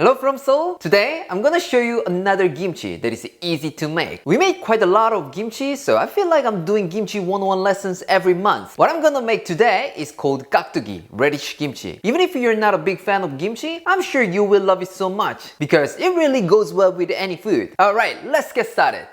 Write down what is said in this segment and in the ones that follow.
Hello from Seoul! Today, I'm gonna show you another kimchi that is easy to make. We made quite a lot of kimchi, so I feel like I'm doing kimchi 101 lessons every month. What I'm gonna make today is called kakdugi, Radish Kimchi. Even if you're not a big fan of kimchi, I'm sure you will love it so much because it really goes well with any food. Alright, let's get started.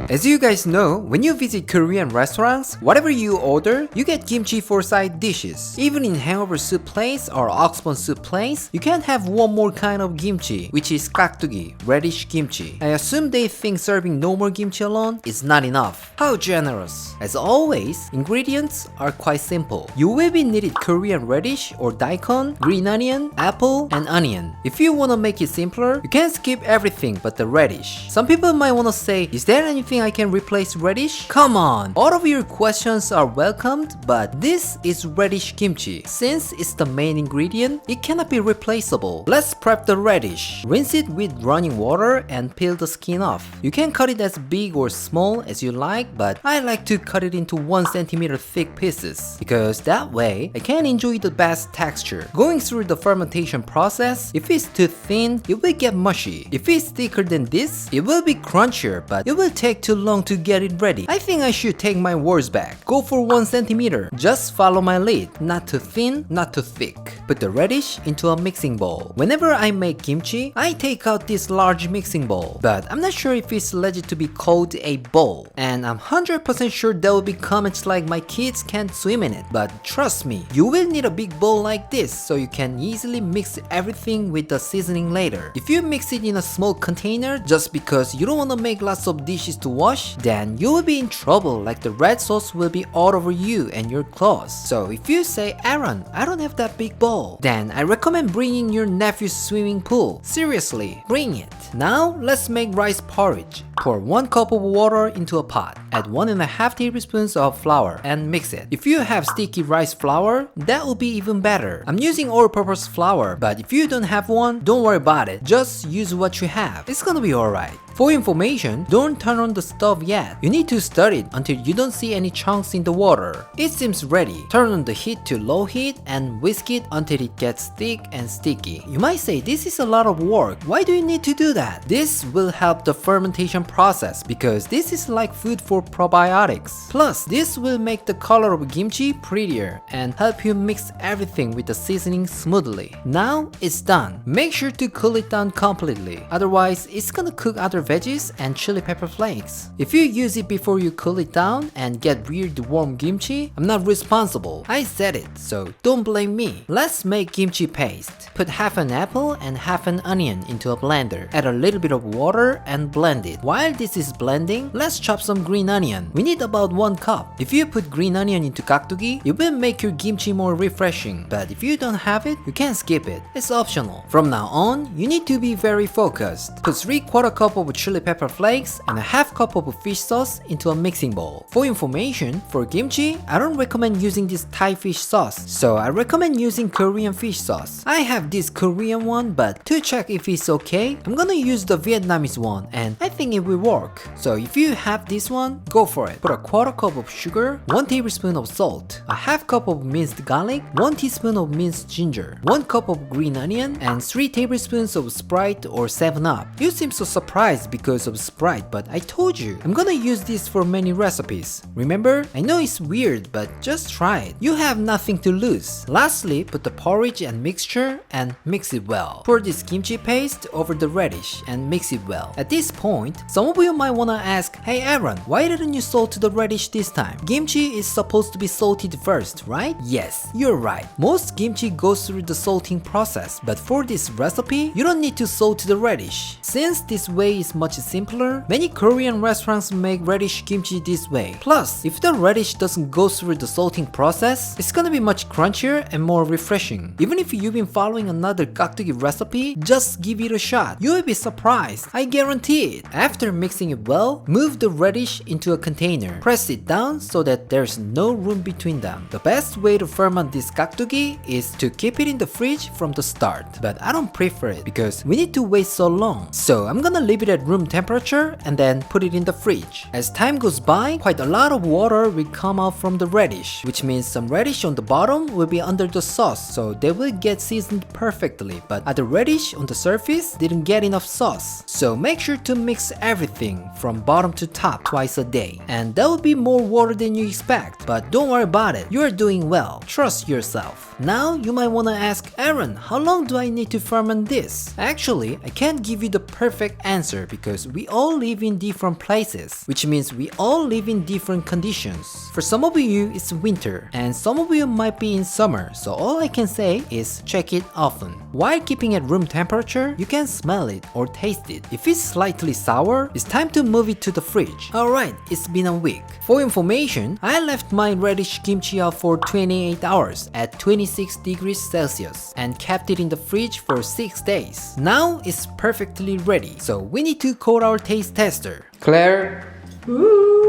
As you guys know, when you visit Korean restaurants, whatever you order, you get kimchi for side dishes. Even in hangover soup place or oxbone soup place, you can have one more kind of kimchi, which is kakdugi, Radish Kimchi. I assume they think serving normal kimchi alone is not enough. How generous! As always, ingredients are quite simple. You will be needed Korean radish or daikon, green onion, apple, and onion. If you wanna make it simpler, you can skip everything but the radish. Some people might wanna say, is there anything I can replace radish? Come on! All of your questions are welcomed, but this is radish kimchi. Since it's the main ingredient, it cannot be replaceable. Let's prep the radish. Rinse it with running water and peel the skin off. You can cut it as big or small as you like, but I like to cut it into 1 cm thick pieces because that way I can enjoy the best texture. Going through the fermentation process, if it's too thin, it will get mushy. If it's thicker than this, it will be crunchier, but it will take too long to get it ready. I think I should take my words back. Go for 1 cm. Just follow my lead. Not too thin, not too thick. Put the radish into a mixing bowl. Whenever I make kimchi, I take out this large mixing bowl, but I'm not sure if it's legit to be called a bowl. And I'm 100% sure there will be comments like my kids can't swim in it. But trust me, you will need a big bowl like this so you can easily mix everything with the seasoning later. If you mix it in a small container just because you don't want to make lots of dishes to wash, then you will be in trouble, like the red sauce will be all over you and your clothes. So if you say, Aaron, I don't have that big bowl, then I recommend bringing your nephew's swimming pool. Seriously, bring it. Now let's make rice porridge. Pour 1 cup of water into a pot. Add 1.5 tablespoons of flour and mix it. If you have sticky rice flour, that will be even better. I'm using all-purpose flour, but if you don't have one, don't worry about it. Just use what you have. It's gonna be alright. For information, don't turn on the stove yet. You need to stir it until you don't see any chunks in the water. It seems ready. Turn on the heat to low heat and whisk it until it gets thick and sticky. You might say, this is a lot of work. Why do you need to do that? This will help the fermentation process because this is like food for probiotics. Plus, this will make the color of kimchi prettier and help you mix everything with the seasoning smoothly. Now it's done. Make sure to cool it down completely. Otherwise, it's gonna cook other veggies and chili pepper flakes. If you use it before you cool it down and get weird warm kimchi, I'm not responsible. I said it, so don't blame me. Let's make kimchi paste. Put half an apple and half an onion into a blender. Add a little bit of water and blend it. While this is blending, let's chop some green onion. We need about 1 cup. If you put green onion into kakdugi, it will make your kimchi more refreshing. But if you don't have it, you can skip it. It's optional. From now on, you need to be very focused. Put 3/4 cup of chili pepper flakes and a half cup of fish sauce into a mixing bowl. For information, for kimchi, I don't recommend using this Thai fish sauce, so I recommend using Korean fish sauce. I have this Korean one, but to check if it's okay, I'm gonna use the Vietnamese one, and I think it will work. So if you have this one, go for it. Put a 1/4 cup of sugar, 1 tablespoon of salt, a half cup of minced garlic, 1 teaspoon of minced ginger, 1 cup of green onion, and 3 tablespoons of Sprite or 7-Up. You seem so surprised because of Sprite, but I told you, I'm gonna use this for many recipes. Remember? I know it's weird, but just try it. You have nothing to lose. Lastly, put the porridge and mixture and mix it well. Pour this kimchi paste over the radish and mix it well. At this point, some of you might wanna ask, hey Aaron, why didn't you salt the radish this time? Kimchi is supposed to be salted first, right? Yes, you're right. Most kimchi goes through the salting process, but for this recipe, you don't need to salt the radish. Since this way is is much simpler. Many Korean restaurants make radish kimchi this way. Plus, if the radish doesn't go through the salting process, it's gonna be much crunchier and more refreshing. Even if you've been following another kakdugi recipe, just give it a shot. You will be surprised, I guarantee it. After mixing it well, move the radish into a container. Press it down so that there's no room between them. The best way to ferment this kakdugi is to keep it in the fridge from the start. But I don't prefer it because we need to wait so long. So I'm gonna leave it at room temperature and then put it in the fridge. As time goes by, quite a lot of water will come out from the radish, which means some radish on the bottom will be under the sauce, so they will get seasoned perfectly, but other radish on the surface didn't get enough sauce. So make sure to mix everything from bottom to top twice a day. And that will be more water than you expect, but don't worry about it, you are doing well, trust yourself. Now you might wanna ask, Aaron, how long do I need to ferment this? Actually, I can't give you the perfect answer because we all live in different places, which means we all live in different conditions. For some of you, it's winter, and some of you might be in summer, so all I can say is check it often. While keeping at room temperature, you can smell it or taste it. If it's slightly sour, it's time to move it to the fridge. Alright, it's been a week. For information, I left my radish kimchi out for 28 hours at 26 degrees Celsius and kept it in the fridge for 6 days. Now it's perfectly ready, so we need to call our taste tester. Claire.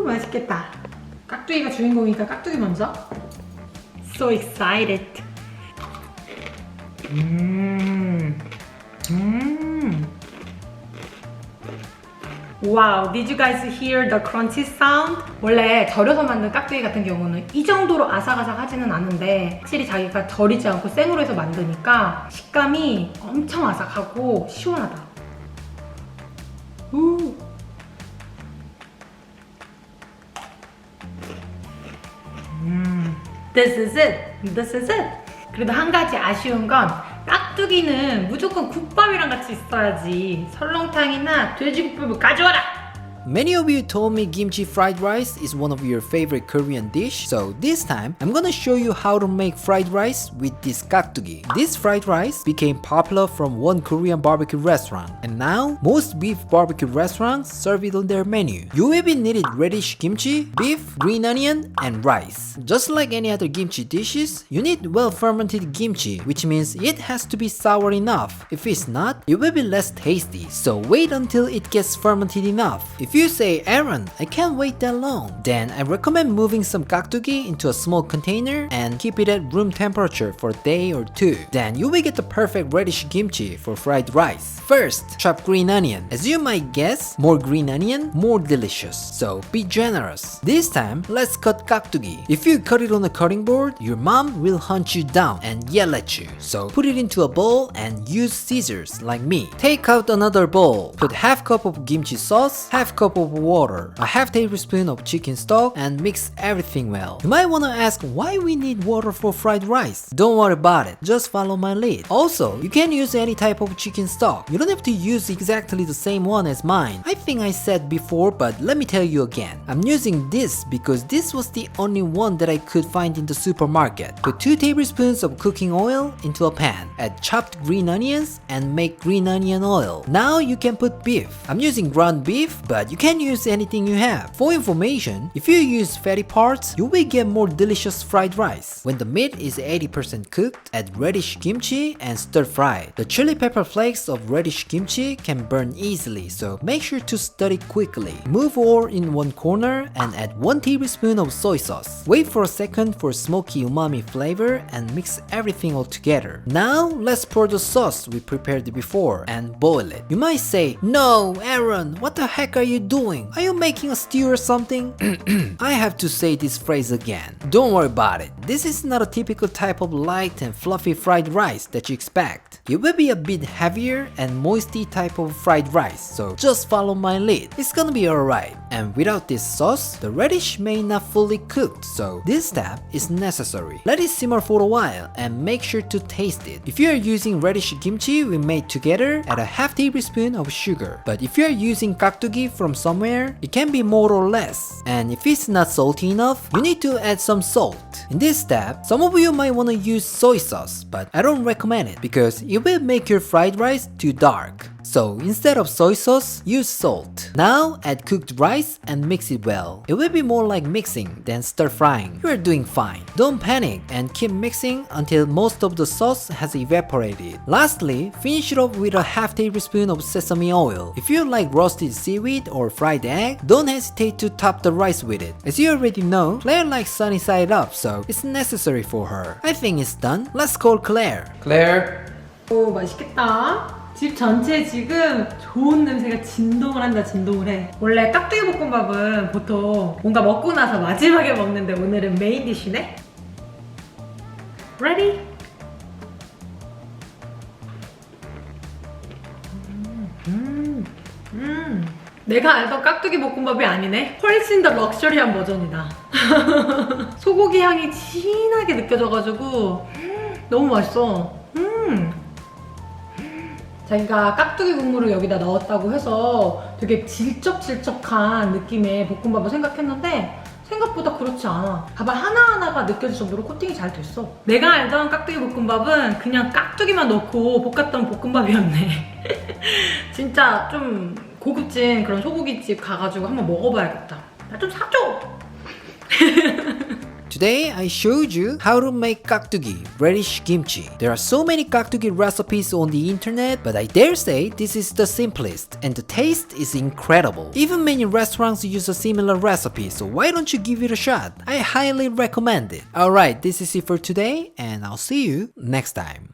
맛있겠다. 깍두기가 주인공이니까 깍두기 먼저. So excited. Wow, did you guys hear the crunchy sound? 원래 절여서 만든 깍두기 같은 경우는 이 정도로 아삭아삭하지는 않은데 확실히 자기가 절이지 않고 생으로 해서 만드니까 식감이 엄청 아삭하고 시원하다. This is it. This is it. 그래도 한 가지 아쉬운 건 깍두기는 무조건 국밥이랑 같이 있어야지. 설렁탕이나 돼지국밥을 가져와라. Many of you told me kimchi fried rice is one of your favorite Korean dish, so this time I'm gonna show you how to make fried rice with this kakdugi. This fried rice became popular from one Korean barbecue restaurant, and now most beef barbecue restaurants serve it on their menu. You will be needed radish kimchi, beef, green onion, and rice. Just like any other kimchi dishes, you need well-fermented kimchi, which means it has to be sour enough. If it's not, it will be less tasty, so wait until it gets fermented enough. If you say, Aaron, I can't wait that long, then I recommend moving some kakdugi into a small container and keep it at room temperature for a day or two. Then you will get the perfect radish kimchi for fried rice. First, chop green onion. As you might guess, more green onion, more delicious. So be generous. This time, let's cut kakdugi. If you cut it on a cutting board, your mom will hunt you down and yell at you. So put it into a bowl and use scissors like me. Take out another bowl. Put half cup of kimchi sauce, half cup of water, a half tablespoon of chicken stock, and mix everything well. You might wanna ask why we need water for fried rice. Don't worry about it, just follow my lead. Also, you can use any type of chicken stock. You don't have to use exactly the same one as mine. I think I said before, but let me tell you again. I'm using this because this was the only one that I could find in the supermarket. Put 2 tablespoons of cooking oil into a pan. Add chopped green onions and make green onion oil. Now you can put beef. I'm using ground beef, but you can use anything you have. For information, if you use fatty parts, you will get more delicious fried rice. When the meat is 80% cooked, add radish kimchi and stir fry. The chili pepper flakes of radish kimchi can burn easily, so make sure to stir it quickly. Move all in one corner and add 1 tablespoon of soy sauce. Wait for a second for smoky umami flavor and mix everything all together. Now let's pour the sauce we prepared before and boil it. You might say, no, Aaron, what the heck are you doing? Are you making a stew or something? I have to say this phrase again. Don't worry about it. This is not a typical type of light and fluffy fried rice that you expect. It will be a bit heavier and moisty type of fried rice, so just follow my lead. It's gonna be alright. And without this sauce, the radish may not fully cooked, so this step is necessary. Let it simmer for a while and make sure to taste it. If you are using radish kimchi we made together, add a half tablespoon of sugar. But if you are using kakdugi from somewhere, it can be more or less. And if it's not salty enough, you need to add some salt. In this step, some of you might want to use soy sauce, but I don't recommend it because it will make your fried rice too dark. So instead of soy sauce, use salt. Now add cooked rice and mix it well. It will be more like mixing than stir frying. You are doing fine. Don't panic and keep mixing until most of the sauce has evaporated. Lastly, finish it off with a half tablespoon of sesame oil. If you like roasted seaweed or fried egg, don't hesitate to top the rice with it. As you already know, Claire likes sunny side up, so it's necessary for her. I think it's done. Let's call Claire. Claire. 오, 맛있겠다. 집 전체에 지금 좋은 냄새가 진동을 한다, 진동을 해. 원래 깍두기 볶음밥은 보통 뭔가 먹고 나서 마지막에 먹는데 오늘은 메인 디쉬네? Ready? 내가 알던 깍두기 볶음밥이 아니네? 훨씬 더 럭셔리한 버전이다. 소고기 향이 진하게 느껴져가지고 너무 맛있어. 자기가 깍두기 국물을 여기다 넣었다고 해서 되게 질척질척한 느낌의 볶음밥을 생각했는데 생각보다 그렇지 않아. 밥알 하나하나가 느껴질 정도로 코팅이 잘 됐어. 내가 알던 깍두기 볶음밥은 그냥 깍두기만 넣고 볶았던 볶음밥이었네. 진짜 좀 고급진 그런 소고기집 가가지고 한번 먹어봐야겠다. 나 좀 사줘! Today I showed you how to make kakdugi, Radish Kimchi. There are so many kakdugi recipes on the internet, but I dare say this is the simplest and the taste is incredible. Even many restaurants use a similar recipe, so why don't you give it a shot? I highly recommend it. Alright, this is it for today and I'll see you next time.